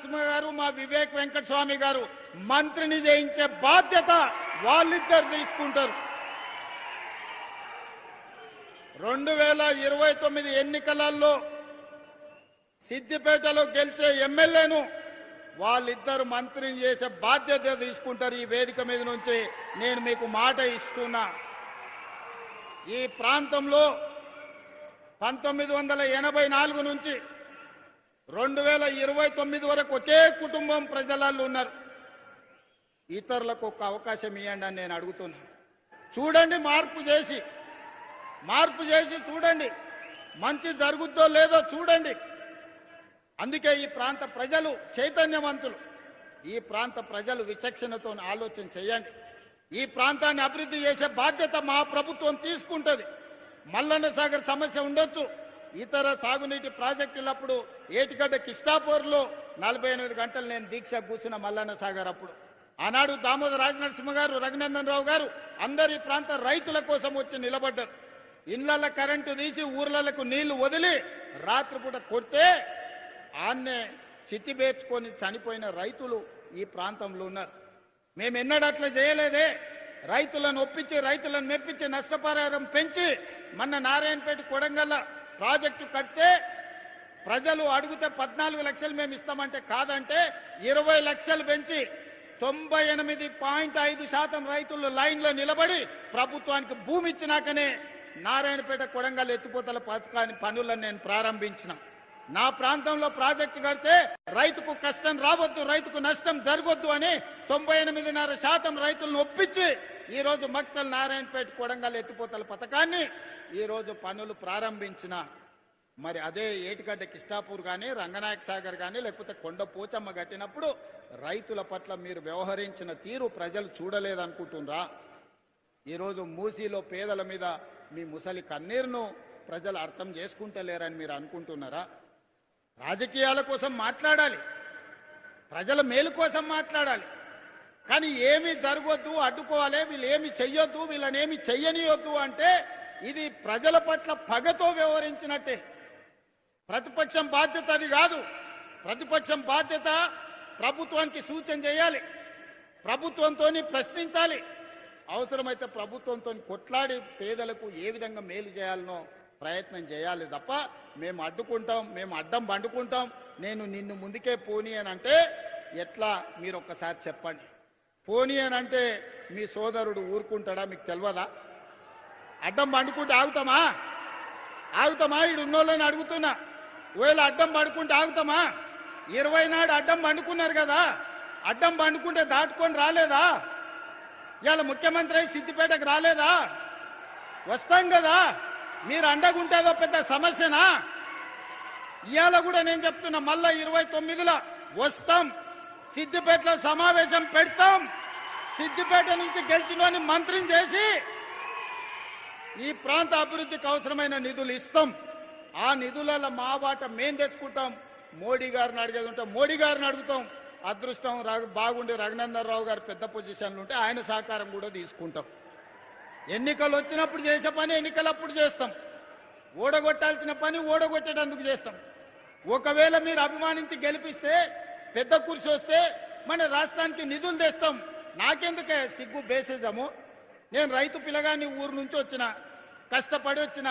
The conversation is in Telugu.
నరసింహ గారు మా వివేక్ వెంకటస్వామి గారు మంత్రిని చేయించే బాధ్యత వాళ్ళిద్దరు తీసుకుంటారు. 2029 ఎన్నికలలో సిద్దిపేటలో గెలిచే ఎమ్మెల్యేను వాళ్ళిద్దరు మంత్రిని చేసే బాధ్యత తీసుకుంటారు. ఈ వేదిక మీద నుంచి నేను మీకు మాట ఇస్తున్నా. ఈ ప్రాంతంలో 1984 నుంచి 2029 వరకు ఒకే కుటుంబం ప్రజలలో ఉన్నారు. ఇతరులకు ఒక అవకాశం ఇవ్వండి అని నేను అడుగుతున్నా. చూడండి, మార్పు చేసి చూడండి, మంచి జరుగుద్దో లేదో చూడండి. అందుకే ఈ ప్రాంత ప్రజలు చైతన్యవంతులు. ఈ ప్రాంత ప్రజలు విచక్షణతో ఆలోచన చేయండి. ఈ ప్రాంతాన్ని అభివృద్ధి చేసే బాధ్యత మా ప్రభుత్వం తీసుకుంటుంది. మల్లన్న సాగర్ సమస్య ఉండొచ్చు, ఇతర సాగునీటి ప్రాజెక్టులప్పుడు ఏటిగడ్డ కిష్టాపూర్లో 48 గంటలు నేను దీక్ష కూర్చున్న మల్లన్న సాగర్ అప్పుడు. ఆనాడు దామోదర రాజనరసింహ గారు, రఘునందన్ రావు గారు అందరి ప్రాంత రైతుల కోసం వచ్చి నిలబడ్డారు. ఇళ్ల కరెంటు తీసి ఊర్లకు నీళ్లు వదిలి రాత్రిపూట కొడితే ఆన్నే చితిబేర్చుకొని చనిపోయిన రైతులు ఈ ప్రాంతంలో ఉన్నారు. మేము ఎన్నడూ అట్లా చేయలేదే. రైతులను ఒప్పించి, రైతులను మెప్పించి, నష్టపరిహారం పెంచి మొన్న నారాయణపేట కొడంగల్ ప్రాజెక్టు కడితే ప్రజలు అడిగితే 14 లక్షలు మేము ఇస్తామంటే కాదంటే 20 లక్షలు పెంచి 98.5% రైతులు లైన్లో నిలబడి ప్రభుత్వానికి భూమి ఇచ్చినాకనే నారాయణపేట కొడంగల్ ఎత్తిపోతల పథకాన్ని పనులను నేను ప్రారంభించిన. నా ప్రాంతంలో ప్రాజెక్టు కడితే రైతుకు కష్టం రావద్దు, రైతుకు నష్టం జరగొద్దు అని 98.5% రైతులను ఒప్పించి ఈ రోజు మక్తల్ నారాయణపేట కొడంగల్ ఎత్తిపోతల పథకాన్ని ఈ రోజు పనులు ప్రారంభించిన. మరి అదే ఏటిగడ్డ కిష్టాపూర్ కానీ, రంగనాయక సాగర్ కానీ, లేకపోతే కొండ పోచమ్మ కట్టినప్పుడు రైతుల పట్ల మీరు వ్యవహరించిన తీరు ప్రజలు చూడలేదనుకుంటున్నారా? ఈరోజు మూసీలో పేదల మీద మీ ముసలి కన్నీరును ప్రజలు అర్థం చేసుకుంటలేరని మీరు అనుకుంటున్నారా? రాజకీయాల కోసం మాట్లాడాలి, ప్రజల మేలు కోసం మాట్లాడాలి, కానీ ఏమీ జరగొద్దు, అడ్డుకోవాలి, వీళ్ళు ఏమి చెయ్యొద్దు, వీళ్ళనేమి చెయ్యనియొద్దు అంటే ఇది ప్రజల పట్ల పగతో వ్యవహరించినట్టే. ప్రతిపక్షం బాధ్యత అది కాదు. ప్రతిపక్షం బాధ్యత ప్రభుత్వానికి సూచన చేయాలి, ప్రభుత్వంతో ప్రశ్నించాలి, అవసరమైతే ప్రభుత్వంతో కొట్లాడి పేదలకు ఏ విధంగా మేలు చేయాలనో ప్రయత్నం చేయాలి తప్ప మేము అడ్డుకుంటాం, మేము అడ్డం బండుకుంటాం, నేను నిన్ను ముందుకే పోనీ అని అంటే ఎట్లా? మీరు ఒక్కసారి చెప్పండి. పోనీ అని అంటే మీ సోదరుడు ఊరుకుంటాడా? మీకు తెలియదా? అడ్డం బండుకుంటే ఆగుతామా? ఈడు ఉన్నోళ్ళని అడుగుతున్నా. ఒకవేళ అడ్డం పడుకుంటే ఆగుతామా? 20 నాడు అడ్డం బండుకున్నారు కదా, అడ్డం బండుకుంటే దాటుకొని రాలేదా? ఇవాళ ముఖ్యమంత్రి అయి సిద్దిపేటకు రాలేదా? వస్తాం కదా. మీరు అండగుంటేదో పెద్ద సమస్యనా? ఇవాళ కూడా నేను చెప్తున్నా, మళ్ళా 29లో వస్తాం, సిద్దిపేటలో సమావేశం పెడతాం, సిద్దిపేట నుంచి గెలిచినోని మంత్రిని చేసి ఈ ప్రాంత అభివృద్ధికి అవసరమైన నిధులు ఇస్తాం. ఆ నిధులలో మా వాట మేం తెచ్చుకుంటాం. మోడీ గారిని అడిగేది ఉంటే మోడీ గారిని అడుగుతాం. అదృష్టం బాగుండి రఘునందన్ రావు గారు పెద్ద పొజిషన్లు ఉంటే ఆయన సహకారం కూడా తీసుకుంటాం. ఎన్నికలు వచ్చినప్పుడు చేసే పని ఎన్నికలప్పుడు చేస్తాం, ఓడగొట్టాల్సిన పని ఓడగొట్టేటందుకు చేస్తాం. ఒకవేళ మీరు అభిమానించి గెలిపిస్తే, పెద్ద కుర్చీ వస్తే మన రాష్ట్రానికి నిధులు తెస్తాం. నాకెందుకే సిగ్గు బేసిజము? నేను రైతు పిల్లగాని ఊరు నుంచి వచ్చిన, కష్టపడి వచ్చిన.